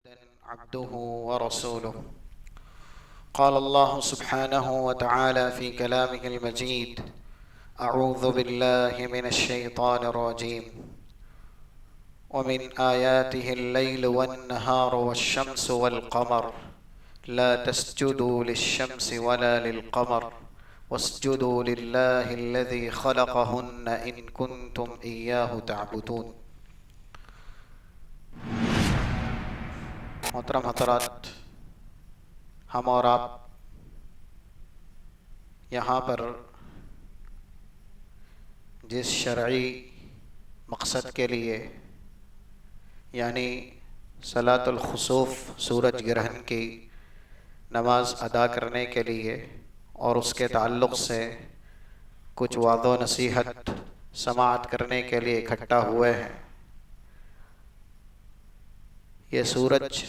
محمدا عبده ورسوله. قال الله سبحانه وتعالى في كلامه المجيد: أعوذ بالله من الشيطان الرجيم. ومن آياته الليل والنهار والشمس والقمر لا تسجدوا للشمس ولا للقمر واسجدوا لله الذي خلقهن إن كنتم إياه تعبدون. محترم حضرات، ہم اور آپ یہاں پر جس شرعی مقصد کے لیے یعنی صلاۃ الخسوف سورج گرہن کی نماز ادا کرنے کے لیے اور اس کے تعلق سے کچھ وعظ و نصیحت سماعت کرنے کے لیے اکٹھا ہوئے ہیں، یہ سورج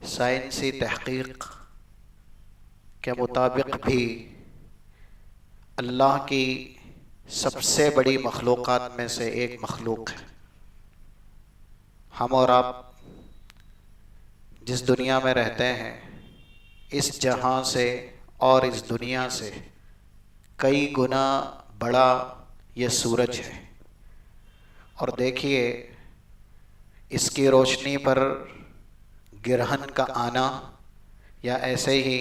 سائنسی تحقیق کے مطابق بھی اللہ کی سب سے بڑی مخلوقات میں سے ایک مخلوق ہے۔ ہم اور آپ جس دنیا میں رہتے ہیں، اس جہاں سے اور اس دنیا سے کئی گنا بڑا یہ سورج ہے، اور دیکھیے اس کی روشنی پر گرہن کا آنا یا ایسے ہی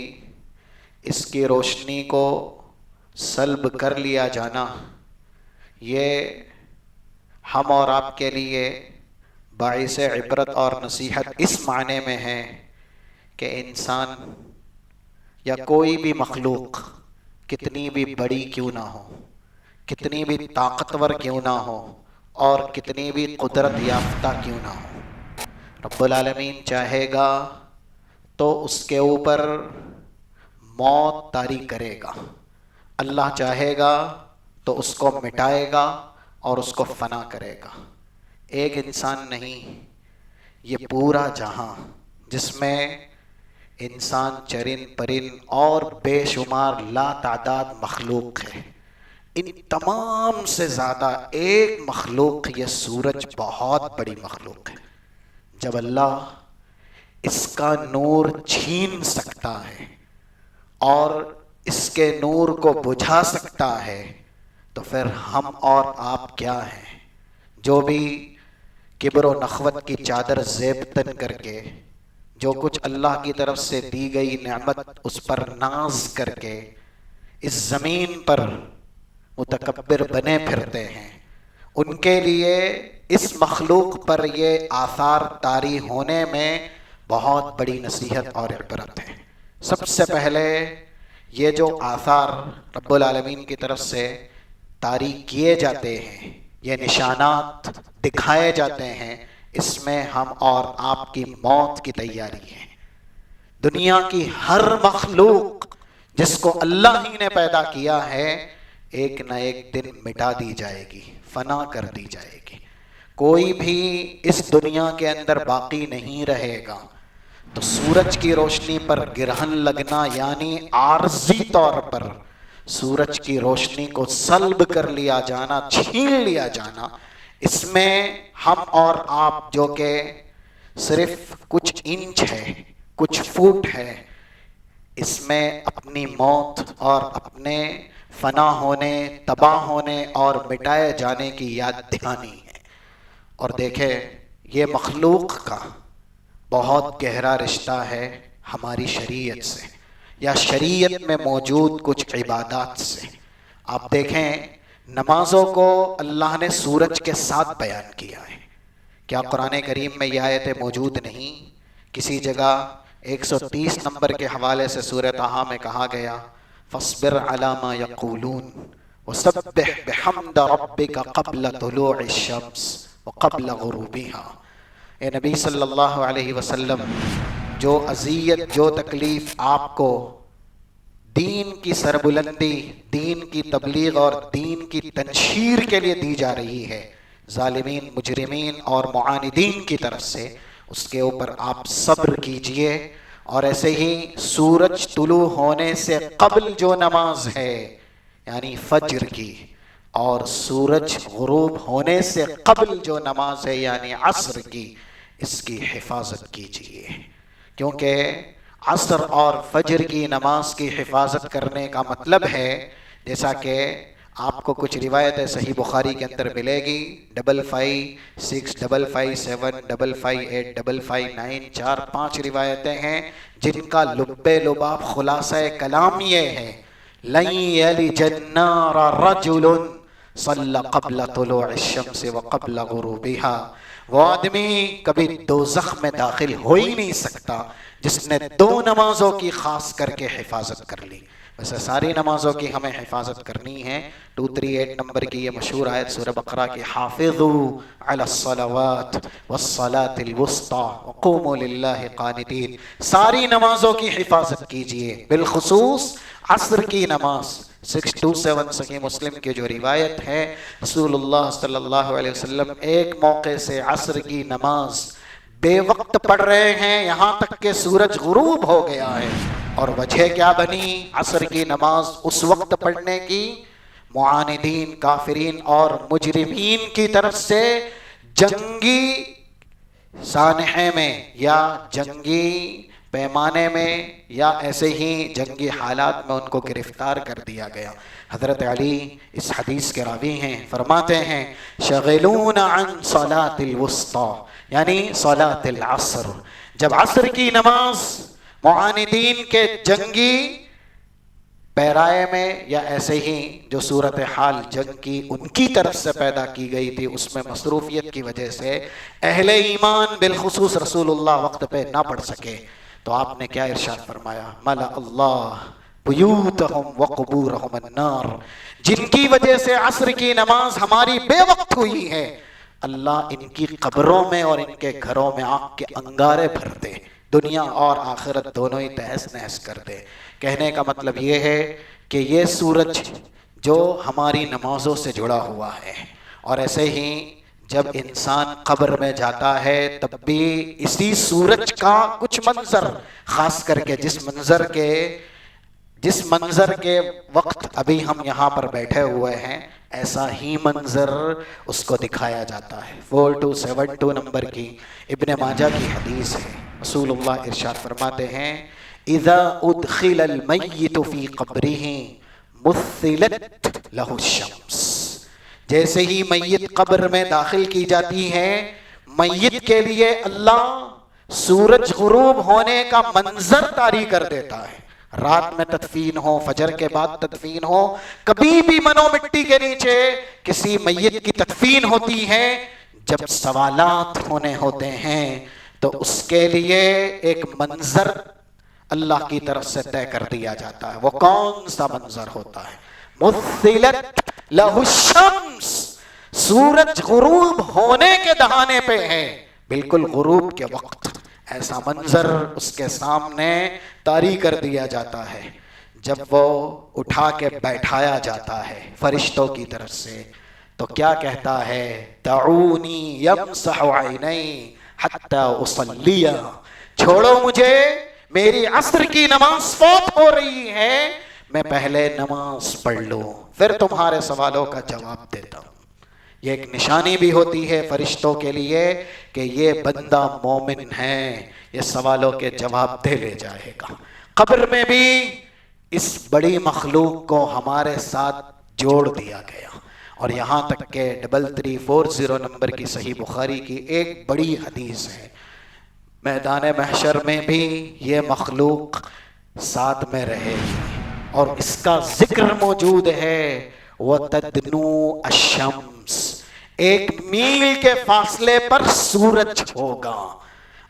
اس کی روشنی کو سلب کر لیا جانا، یہ ہم اور آپ کے لیے باعث عبرت اور نصیحت اس معنی میں ہے کہ انسان یا کوئی بھی مخلوق کتنی بھی بڑی کیوں نہ ہو، کتنی بھی طاقتور کیوں نہ ہو اور کتنی بھی قدرت یافتہ کیوں نہ ہو، رب العالمین چاہے گا تو اس کے اوپر موت طاری کرے گا، اللہ چاہے گا تو اس کو مٹائے گا اور اس کو فنا کرے گا۔ ایک انسان نہیں، یہ پورا جہاں جس میں انسان، چرند پرند اور بے شمار لا تعداد مخلوق ہے، ان تمام سے زیادہ ایک مخلوق یہ سورج بہت بڑی مخلوق ہے۔ جب اللہ اس کا نور چھین سکتا ہے اور اس کے نور کو بجھا سکتا ہے تو پھر ہم اور آپ کیا ہیں، جو بھی کبر و نخوت کی چادر زیب تن کر کے، جو کچھ اللہ کی طرف سے دی گئی نعمت اس پر ناز کر کے اس زمین پر متکبر بنے پھرتے ہیں، ان کے لیے اس مخلوق پر یہ آثار طاری ہونے میں بہت بڑی نصیحت اور عبرت ہے۔ سب سے پہلے یہ جو آثار رب العالمین کی طرف سے طاری کیے جاتے ہیں، یہ نشانات دکھائے جاتے ہیں، اس میں ہم اور آپ کی موت کی تیاری ہے۔ دنیا کی ہر مخلوق جس کو اللہ ہی نے پیدا کیا ہے، ایک نہ ایک دن مٹا دی جائے گی، فنا کر دی جائے گی، کوئی بھی اس دنیا کے اندر باقی نہیں رہے گا۔ تو سورج کی روشنی پر گرہن لگنا یعنی عارضی طور پر سورج کی روشنی کو سلب کر لیا جانا، چھین لیا جانا، اس میں ہم اور آپ جو کہ صرف کچھ انچ ہے، کچھ فوٹ ہے، اس میں اپنی موت اور اپنے فنا ہونے، تباہ ہونے اور مٹائے جانے کی یاد دہانی ہے۔ اور دیکھیں، یہ مخلوق کا بہت گہرا رشتہ ہے ہماری شریعت سے یا شریعت میں موجود کچھ عبادات سے۔ آپ دیکھیں، نمازوں کو اللہ نے سورج کے ساتھ بیان کیا ہے۔ کیا قرآن کریم میں یہ آیتیں موجود نہیں؟ کسی جگہ 130 نمبر کے حوالے سے سورہ طٰہٰ میں کہا گیا: فاصبر علی ما یقولون وسبح بحمد ربک قبل طلوع الشمس وقبل غروبها۔ اے نبی صلی اللہ علیہ وسلم، جو اذیت، جو تکلیف آپ کو دین کی سربلندی، دین کی تبلیغ اور دین کی تنشیر کے لیے دی جا رہی ہے ظالمین، مجرمین اور معاندین کی طرف سے، اس کے اوپر آپ صبر کیجئے۔ اور ایسے ہی سورج طلوع ہونے سے قبل جو نماز ہے یعنی فجر کی، اور سورج غروب ہونے سے قبل جو نماز ہے یعنی عصر کی، اس کی حفاظت کیجیے، کیونکہ عصر اور فجر کی نماز کی حفاظت کرنے کا مطلب ہے، جیسا کہ آپ کو کچھ روایتیں صحیح بخاری کے اندر ملے گی، 556557558559، 4-5 روایتیں ہیں جن کا لب لباب خلاصہ کلام یہ ہے، لن یلج النار رجل صلی قبل طلوع الشمس وقبل غروبها، وہ آدمی کبھی دوزخ میں داخل ہو ہی نہیں سکتا جس نے 2 نمازوں کی خاص کر کے حفاظت کر لی۔ ویسے ساری نمازوں کی ہمیں حفاظت کرنی ہے۔ 238 نمبر کی یہ مشہور آیت سورہ بقرہ کی، حافظوا علی الصلوات والصلاة الوسطی وقوموا للہ قانتین، ساری نمازوں کی حفاظت کیجئے، بالخصوص عصر کی نماز۔ 627 صحیح مسلم کی جو روایت ہے، رسول اللہ صلی اللہ علیہ وسلم ایک موقع سے عصر کی نماز بے وقت پڑھ رہے ہیں، یہاں تک کہ سورج غروب ہو گیا ہے، اور وجہ کیا بنی عصر کی نماز اس وقت پڑھنے کی؟ معاندین، کافرین اور مجرمین کی طرف سے جنگی سانحے میں یا جنگی پیمانے میں یا ایسے ہی جنگی حالات میں ان کو گرفتار کر دیا گیا۔ حضرت علی اس حدیث کے راوی ہیں، فرماتے ہیں شغلون عن صلاة الوسطی، یعنی صلاة العصر، جب عصر کی نماز معاندین کے جنگی پیرائے میں یا ایسے ہی جو صورتحال جنگ کی ان کی طرف سے پیدا کی گئی تھی، اس میں مصروفیت کی وجہ سے اہل ایمان بالخصوص رسول اللہ وقت پہ نہ پڑھ سکے، تو آپ نے کیا ارشاد فرمایا؟ ملأ اللہ بیوتہم وقبورہم النار، جن کی وجہ سے عصر کی نماز ہماری بے وقت ہوئی ہے، اللہ ان کی قبروں میں اور ان کے گھروں میں آگ کے انگارے بھر دے، دنیا اور آخرت دونوں ہی تہس نہس کر دے۔ کہنے کا مطلب یہ ہے کہ یہ سورج جو ہماری نمازوں سے جڑا ہوا ہے، اور ایسے ہی جب انسان قبر میں جاتا ہے تب بھی اسی سورج کا کچھ منظر، خاص کر کے جس منظر کے وقت ابھی ہم یہاں پر بیٹھے ہوئے ہیں، ایسا ہی منظر اس کو دکھایا جاتا ہے۔ 4272 نمبر کی ابن ماجہ کی حدیث ہے، رسول اللہ ارشاد فرماتے ہیں اذا ادخل المیت فی قبرہ مثلت لہ الشمس، جیسے ہی میت قبر میں داخل کی جاتی ہے، میت کے لیے اللہ سورج غروب ہونے کا منظر طاری کر دیتا ہے۔ رات میں تدفین ہو، فجر کے بعد تدفین ہو، کبھی بھی منو مٹی کے نیچے کسی میت کی تدفین ہوتی ہے، جب سوالات ہونے ہوتے ہیں تو اس کے لیے ایک منظر اللہ کی طرف سے طے کر دیا جاتا ہے۔ وہ کون سا منظر ہوتا ہے؟ مثلت لہ الشمس، سورج غروب ہونے کے دہانے پہ ہے، بالکل غروب کے وقت ایسا منظر اس کے سامنے طاری کر دیا جاتا ہے۔ جب وہ اٹھا کے بیٹھایا جاتا ہے فرشتوں کی طرف سے، تو کیا کہتا ہے؟ دعونی یمسح عینی حتی اصلی، چھوڑو مجھے، میری عصر کی نماز فوت ہو رہی ہے، میں پہلے نماز پڑھ لوں، پھر تمہارے سوالوں کا جواب دیتا ہوں۔ یہ ایک نشانی بھی ہوتی ہے فرشتوں کے لیے کہ یہ بندہ مومن ہے، یہ سوالوں کے جواب دے لے جائے گا۔ قبر میں بھی اس بڑی مخلوق کو ہمارے ساتھ جوڑ دیا گیا، اور یہاں تک کہ 3340 نمبر کی صحیح بخاری کی ایک بڑی حدیث ہے، میدان محشر میں بھی یہ مخلوق ساتھ میں رہے گی، اور اس کا ذکر موجود ہے، وَتَدْنُو الشَّمْسِ، 1 میل کے فاصلے پر سورج ہوگا۔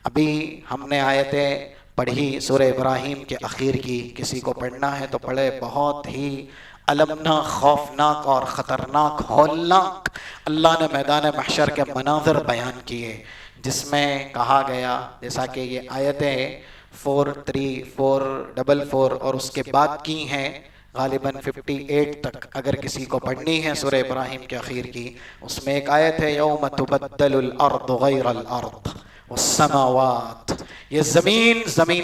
ابھی ہم نے آیتیں پڑھی سورہ ابراہیم کے اخیر کی، کسی کو پڑھنا ہے تو پڑھے، بہت ہی المناک، خوفناک اور خطرناک، ہولناک اللہ نے میدان محشر کے مناظر بیان کیے، جس میں کہا گیا، جیسا کہ یہ آیتیں 43444 اور اس کے بعد کی ہیں، غالباً 58 تک اگر کسی کو پڑھنی ہے سورہ ابراہیم کے اخیر کی، اس میں ایک آیت ہے یوم تبدل الارض غیر الارض والسماوات، یہ زمین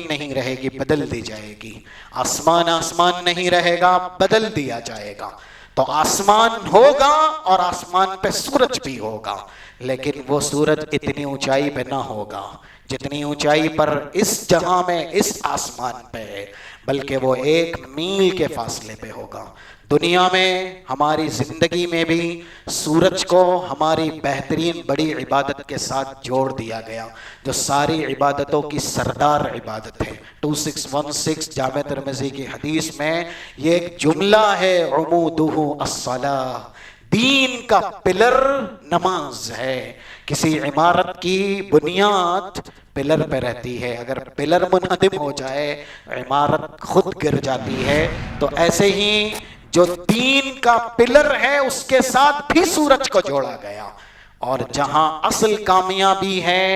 نہیں رہے گی، بدل دی جائے گی، آسمان نہیں رہے گا، بدل دیا جائے گا۔ تو آسمان ہوگا اور آسمان پہ سورج بھی ہوگا، لیکن وہ سورج اتنی اونچائی پہ نہ ہوگا جتنی اونچائی پر اس جہاں میں اس آسمان پہ ہے، بلکہ وہ 1 میل کے فاصلے پہ ہوگا۔ دنیا میں ہماری زندگی میں بھی سورج کو ہماری بہترین بڑی عبادت کے ساتھ جوڑ دیا گیا، جو ساری عبادتوں کی سردار عبادت ہے۔ 2616 جامع ترمذی کی حدیث میں یہ ایک جملہ ہے، عمودہ الصلاۃ، دین کا پلر نماز ہے۔ کسی عمارت کی بنیاد پلر پہ رہتی ہے، اگر پلر منہدم ہو جائے عمارت خود گر جاتی ہے۔ تو ایسے ہی جو دین کا پلر ہے اس کے ساتھ بھی سورج کو جوڑا گیا، اور جہاں اصل کامیابی ہے،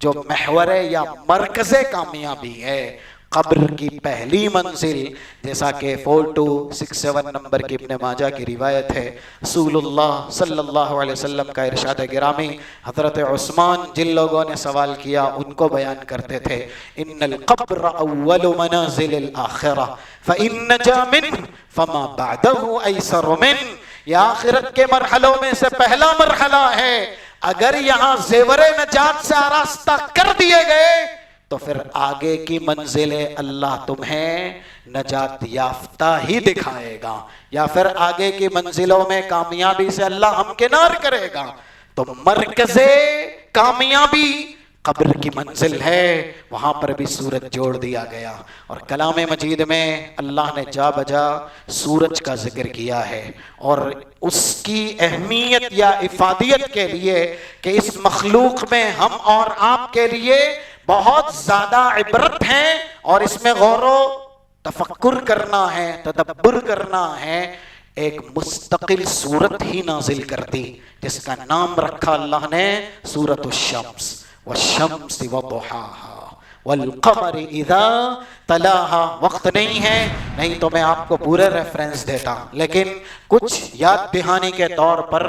جو محور یا مرکز کامیابی ہے، قبر کی پہلی منزل، جیسا کہ 4267 نمبر کی ابن ماجہ کی روایت ہے، رسول اللہ صلی اللہ علیہ وسلم کا ارشاد گرامی، حضرت عثمان جن لوگوں نے سوال کیا ان کو بیان کرتے تھے، ان القبر اول منازل الاخرہ فإن نجا منہ فما بعدہ ایسر منہ، یہ آخرت کے مرحلوں میں سے پہلا مرحلہ ہے، اگر یہاں زیور نجات سے آراستہ کر دیے گئے تو پھر آگے کی منزلیں اللہ تمہیں نجات یافتہ ہی دکھائے گا، یا پھر آگے کی منزلوں میں کامیابی سے اللہ ہمکنار کرے گا۔ تو مرکز کامیابی قبر کی منزل ہے، وہاں پر بھی سورج جوڑ دیا گیا، اور کلام مجید میں اللہ نے جا بجا سورج کا ذکر کیا ہے، اور اس کی اہمیت یا افادیت کے لیے کہ اس مخلوق میں ہم اور آپ کے لیے بہت زیادہ عبرت ہیں، اور اس میں غور و تفکر کرنا ہے، تدبر کرنا ہے۔ ایک مستقل سورت ہی نازل کر دی جس کا نام رکھا اللہ نے سورۃ الشمس، والشمس وضحاها والقمر اذا تلاها۔ وقت نہیں ہے، نہیں تو میں آپ کو پورے ریفرنس دیتا، لیکن کچھ یاد دہانی کے طور پر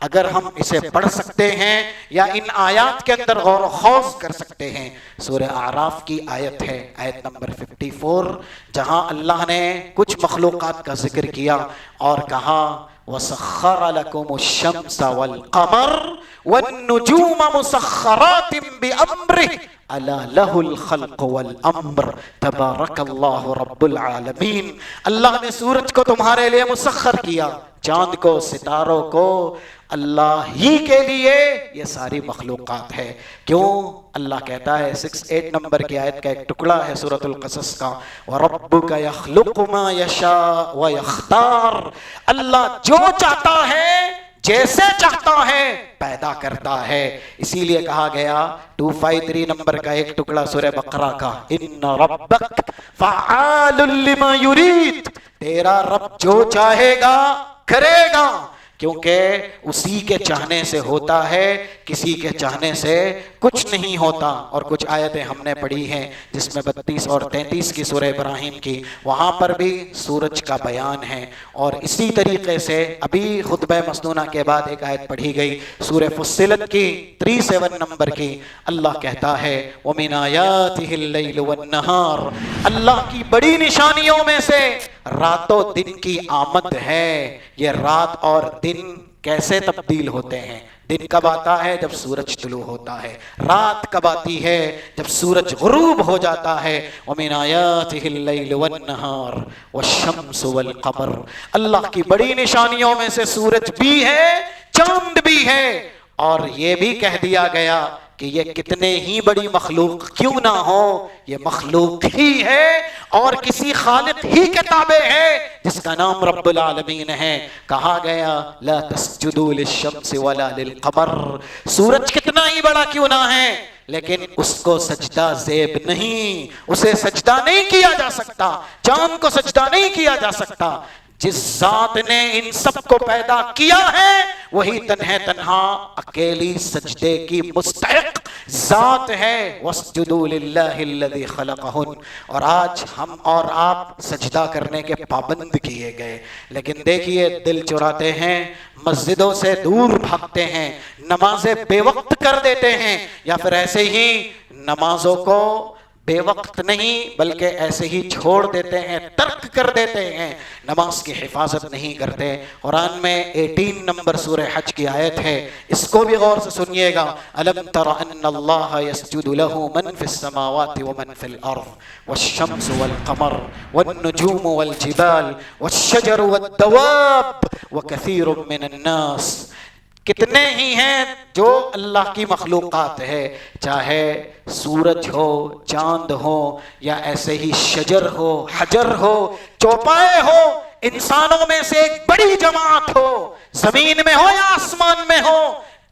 اگر ہم اسے پڑھ سکتے ہیں یا ان آیات کے اندر غور و خوض کر سکتے ہیں۔ سورہ اعراف کی آیت ہے، آیت نمبر 54، جہاں اللہ نے کچھ مخلوقات کا ذکر کیا اور کہا وَسَخَّرَ لَكُمُ الشَّمْسَ وَالْقَمَرَ وَالنُّجُومَ مُسَخَّرَاتٍ بِأَمْرِهِ أَلَا لَهُ الْخَلْقُ وَالْأَمْرُ تَبَارَكَ اللَّهُ رَبُّ الْعَالَمِينَ۔ اللہ نے سورج کو تمہارے لیے مسخر کیا، چاند کو، ستاروں کو، اللہ ہی کے لیے یہ ساری مخلوقات ہے۔ کیوں؟ اللہ کہتا ہے 68 نمبر کی آیت کا ایک ٹکڑا ہے سورۃ القصص کا، وَرَبُّكَ يَخْلُقُ مَا يَشَاءُ وَيَخْتَارُ، اللہ جو چاہتا ہے جیسے چاہتا ہے پیدا کرتا ہے۔ اسی لیے کہا گیا 253 نمبر کا ایک ٹکڑا سورہ بقرہ کا، ان ربک فعال لما یرید، تیرا رب جو چاہے گا کرے گا، کیونکہ اسی کے چاہنے سے ہوتا ہے، کسی کے چاہنے سے کچھ نہیں ہوتا۔ اور کچھ آیتیں ہم نے پڑھی ہیں جس میں 32 اور 33 کی سورہ ابراہیم کی، وہاں پر بھی سورج کا بیان ہے۔ اور اسی طریقے سے ابھی خطبہ مسنونہ کے بعد ایک آیت پڑھی گئی سورہ فصلت کی 37 نمبر کی، اللہ کہتا ہے وَمِنْ آیَاتِهِ اللَّيْلُ وَالنَّهَارُ، اللہ کی بڑی نشانیوں میں سے رات و دن کی آمد ہے۔ یہ رات اور دن کیسے تبدیل ہوتے ہیں؟ دن کب آتا ہے؟ جب سورج طلوع ہوتا ہے۔ رات کب آتی ہے؟ جب سورج غروب ہو جاتا ہے۔ وَمِنْ آیَاتِهِ اللَّيْلُ وَالنَّهَارُ وَالشَّمْسُ وَالْقَمَرُ، اللہ کی بڑی نشانیوں میں سے سورج بھی ہے، چاند بھی ہے۔ اور یہ بھی کہہ دیا گیا کہ یہ کتنے ہی بڑی مخلوق کیوں نہ ہو، یہ مخلوق ہی ہے اور کسی خالق ہی کے تابع ہے جس کا نام رب العالمین ہے۔ کہا گیا لا تسجدوا للشمس ولا للقمر، سورج کتنا ہی بڑا کیوں نہ ہے لیکن اس کو سجدہ زیب نہیں، اسے سجدہ نہیں کیا جا سکتا، چاند کو سجدہ نہیں کیا جا سکتا۔ جس ذات نے ان سب کو پیدا کیا ہے وہی تنہا اکیلی سجدے کی مستحق ذات ہے۔ وَاسْجُدُوا لِلَّهِ الَّذِي خَلَقَهُنْ، اور آج ہم اور آپ سجدہ کرنے کے پابند کیے گئے، لیکن دیکھیے دل چراتے ہیں، مسجدوں سے دور بھاگتے ہیں، نمازیں بے وقت کر دیتے ہیں، یا پھر ایسے ہی نمازوں کو بے وقت نہیں بلکہ ایسے ہی چھوڑ دیتے ہیں، ترک کر دیتے ہیں، نماز کی حفاظت نہیں کرتے۔ قرآن میں 18 نمبر سورہ حج کی آیت ہے، اس کو بھی غور سے سنیے گا۔ أَلَمْ تَرَ أَنَّ اللَّهَ يَسْجُدُ لَهُ مَنْ فِي السَّمَاوَاتِ وَمَنْ فِي الْأَرْضِ وَالشَّمْسُ وَالْقَمَرُ وَالنُّجُومُ وَالْجِبَالُ وَالشَّجَرُ وَالدَّوَابُ وَكَثِيرٌ مِّنَ النَّاسِ۔ کتنے ہی ہیں جو اللہ کی مخلوقات ہے، چاہے سورج ہو، چاند ہو، یا ایسے ہی شجر ہو، حجر ہو، چوپائے ہو، انسانوں میں سے ایک بڑی جماعت ہو، زمین میں ہو یا آسمان میں ہو،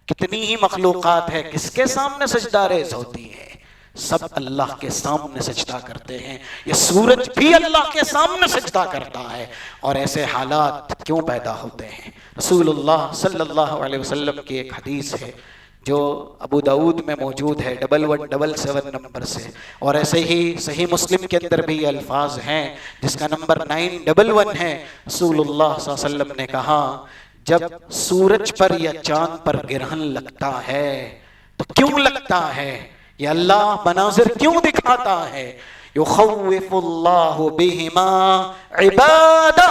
کتنی ہی مخلوقات ہے، کس کے سامنے سجدہ ریز ہوتی ہے؟ سب اللہ کے سامنے سجدہ کرتے ہیں۔ یہ سورج بھی اللہ کے سامنے سجدہ کرتا ہے۔ اور ایسے حالات کیوں پیدا ہوتے ہیں؟ رسول اللہ صلی اللہ علیہ وسلم کی ایک حدیث ہے جو ابو داؤد میں موجود ہے 1177 نمبر سے، اور ایسے ہی صحیح مسلم کے اندر بھی یہ الفاظ ہیں جس کا نمبر 911 ہے۔ رسول اللہ صلی اللہ علیہ وسلم نے کہا، جب سورج پر یا چاند پر گرہن لگتا ہے تو کیوں لگتا ہے؟ یہ اللہ مناظر کیوں دکھاتا ہے؟ یخوف اللہ بہما عبادہ،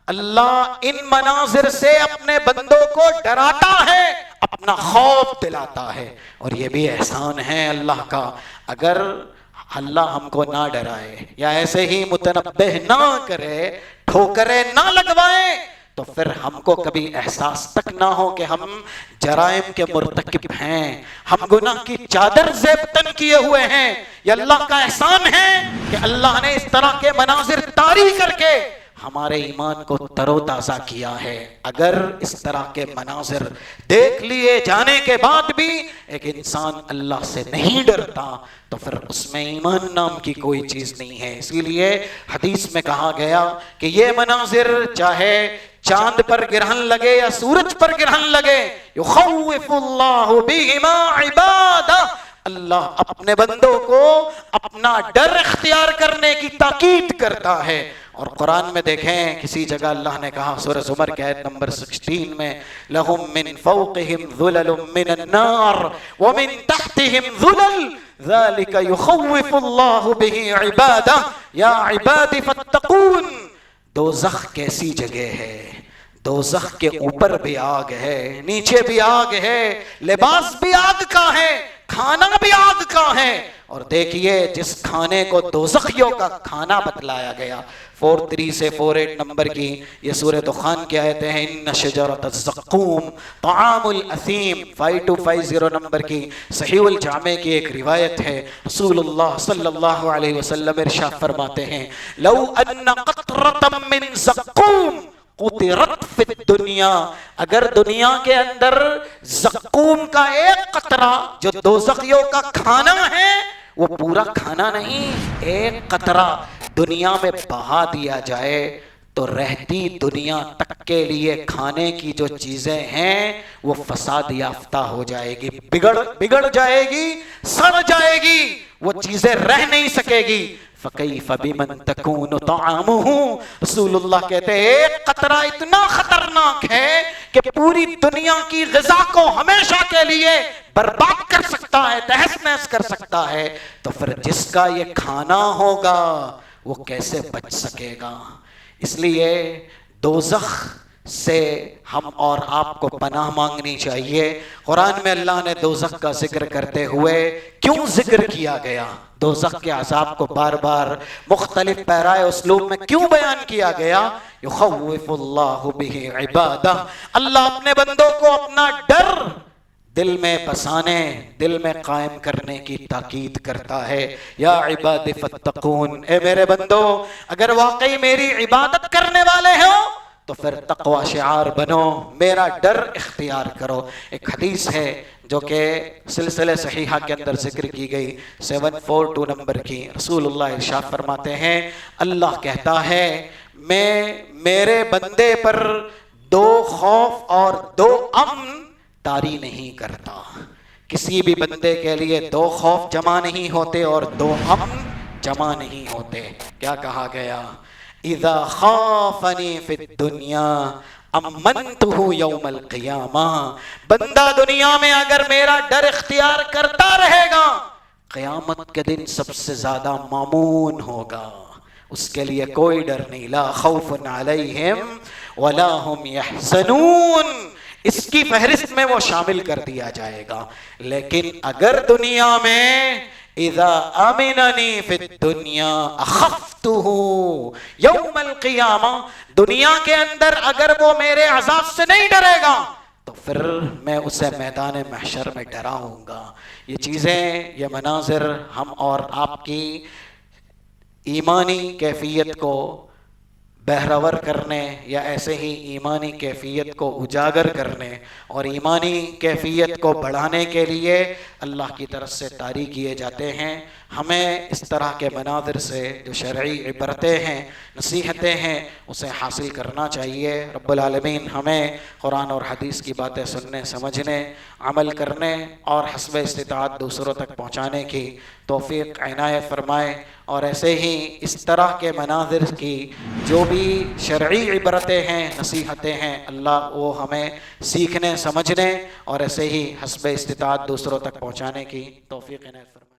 اللہ ان مناظر سے اپنے بندوں کو ڈراتا ہے، اپنا خوف دلاتا ہے۔ اور یہ بھی احسان ہے اللہ کا، اگر اللہ ہم کو نہ ڈرائے یا ایسے ہی متنبہ نہ کرے، ٹھوکریں نہ لگوائے، تو پھر ہم کو کبھی احساس تک نہ ہو کہ ہم جرائم کے مرتکب ہیں، ہم گناہ کی چادر زیب تن کیے ہوئے ہیں۔ یہ اللہ کا احسان ہے کہ اللہ نے اس طرح کے مناظر طاری کر کے ہمارے ایمان کو تر و تازہ کیا ہے۔ اگر اس طرح کے مناظر دیکھ لیے جانے کے بعد بھی ایک انسان اللہ سے نہیں ڈرتا تو پھر اس میں ایمان نام کی کوئی چیز نہیں ہے۔ اسی لیے حدیث میں کہا گیا کہ یہ مناظر چاہے چاند پر گرہن لگے یا سورج پر گرہن لگے، یخوف اللہ بہما عبادہ، اللہ اپنے بندوں کو اپنا ڈر اختیار کرنے کی تاکید کرتا ہے۔ اور قرآن میں دیکھیں کسی جگہ اللہ نے کہا سورہ زمر کے آیت نمبر 16 میں، لَهُم مِّن فَوْقِهِمْ ظُلَلٌ مِّنَ النَّارِ وَمِن تَحْتِهِمْ ظُلَلٌ ذَلِكَ يُخَوِّفُ اللَّهُ بِهِ عِبَادَهُ يَا عِبَادِ فَاتَّقُونِ۔ دوزخ کیسی جگہ ہے؟ دوزخ کے اوپر بھی آگ ہے، نیچے بھی آگ ہے، لباس بھی آگ کا ہے، کھانا بھی آگ کا ہے۔ اور دیکھیے جس کھانے کو دوزخیوں کا کھانا بتلایا گیا، 43 سے 48 نمبر کی یہ سورہ دخان کی آیتیں ہیں، ان شجرۃ الزقوم طعام الاثیم، 5250 نمبر کی صحیح الجامع کی ایک روایت ہے، رسول اللہ صلی اللہ علیہ وسلم ارشاد فرماتے ہیں، لو ان قطرۃ من زقوم قطرت فی الدنیا، اگر دنیا کے اندر زقوم کا ایک قطرہ جو دوزخیوں کا کھانا ہے، وہ پورا کھانا نہیں، ایک قطرہ دنیا میں بہا دیا جائے تو رہتی دنیا تک کے لیے کھانے کی جو چیزیں ہیں وہ فساد یافتہ ہو جائے گی، بگڑ جائے گی، سڑ جائے گی، وہ چیزیں رہ نہیں سکے گی۔ فَكَيْفَ بِمَنْ تَكُونُ طَعَامُهُ، رسول اللہ کہتے ہیں ایک قطرہ اتنا خطرناک ہے کہ پوری دنیا کی غذا کو ہمیشہ کے لیے برباد کر سکتا ہے، تہس نہس کر سکتا ہے، تو پھر جس کا یہ کھانا ہوگا وہ کیسے بچ سکے گا؟ اس لیے دوزخ سے ہم اور آپ کو پناہ مانگنی چاہیے۔ قرآن میں اللہ نے دوزخ کا ذکر کرتے ہوئے کیوں ذکر کیا گیا؟ دوزخ کے عذاب کو بار بار مختلف پیرائے اسلوب میں کیوں بیان کیا گیا؟ یخوف اللہ بہ عبادہ، اللہ اپنے بندوں کو اپنا ڈر دل میں بسانے، دل میں قائم کرنے کی تاکید کرتا ہے۔ یا عباد فاتقون، اے میرے بندو اگر واقعی میری عبادت کرنے والے ہو تو پھر تقوی شعار بنو، میرا ڈر اختیار کرو۔ ایک حدیث ہے جو کہ سلسلہ صحیحہ کے اندر ذکر کی گئی 742 نمبر کی، رسول اللہ ارشاد فرماتے ہیں، اللہ کہتا ہے میں میرے بندے پر 2 خوف اور 2 امن طاری نہیں کرتا۔ کسی بھی بندے کے لیے 2 خوف جمع نہیں ہوتے اور 2 امن جمع نہیں ہوتے۔ کیا کہا گیا؟ اذا خافنی فی الدنیا امنتہ یوم القیامہ، بندہ دنیا میں اگر میرا ڈر اختیار کرتا رہے گا قیامت کے دن سب سے زیادہ مامون ہوگا، اس کے لیے کوئی ڈر نہیں، لا خوف علیہم ولا هم یحزنون، اس کی فہرست میں وہ شامل کر دیا جائے گا۔ لیکن اگر دنیا میں اذا امننی فی الدنیا اخفتہ یوم القیامہ، دنیا کے اندر اگر وہ میرے عذاب سے نہیں ڈرے گا تو پھر میں اسے میدان محشر میں ڈراؤں گا۔ یہ چیزیں، یہ مناظر ہم اور آپ کی ایمانی کیفیت کو بہرور کرنے یا ایسے ہی ایمانی کیفیت کو اجاگر کرنے اور ایمانی کیفیت کو بڑھانے کے لیے اللہ کی طرف سے طاری کیے جاتے ہیں۔ ہمیں اس طرح کے مناظر سے جو شرعی عبرتیں ہیں، نصیحتیں ہیں، اسے حاصل کرنا چاہیے۔ رب العالمین ہمیں قرآن اور حدیث کی باتیں سننے، سمجھنے، عمل کرنے اور حسب استطاعت دوسروں تک پہنچانے کی توفیق عنایت فرمائے، اور ایسے ہی اس طرح کے مناظر کی جو بھی شرعی عبرتیں ہیں، نصیحتیں ہیں، اللہ وہ ہمیں سیکھنے، سمجھنے اور ایسے ہی حسب استطاعت دوسروں تک پہنچانے کی توفیق عنایت فرمائے۔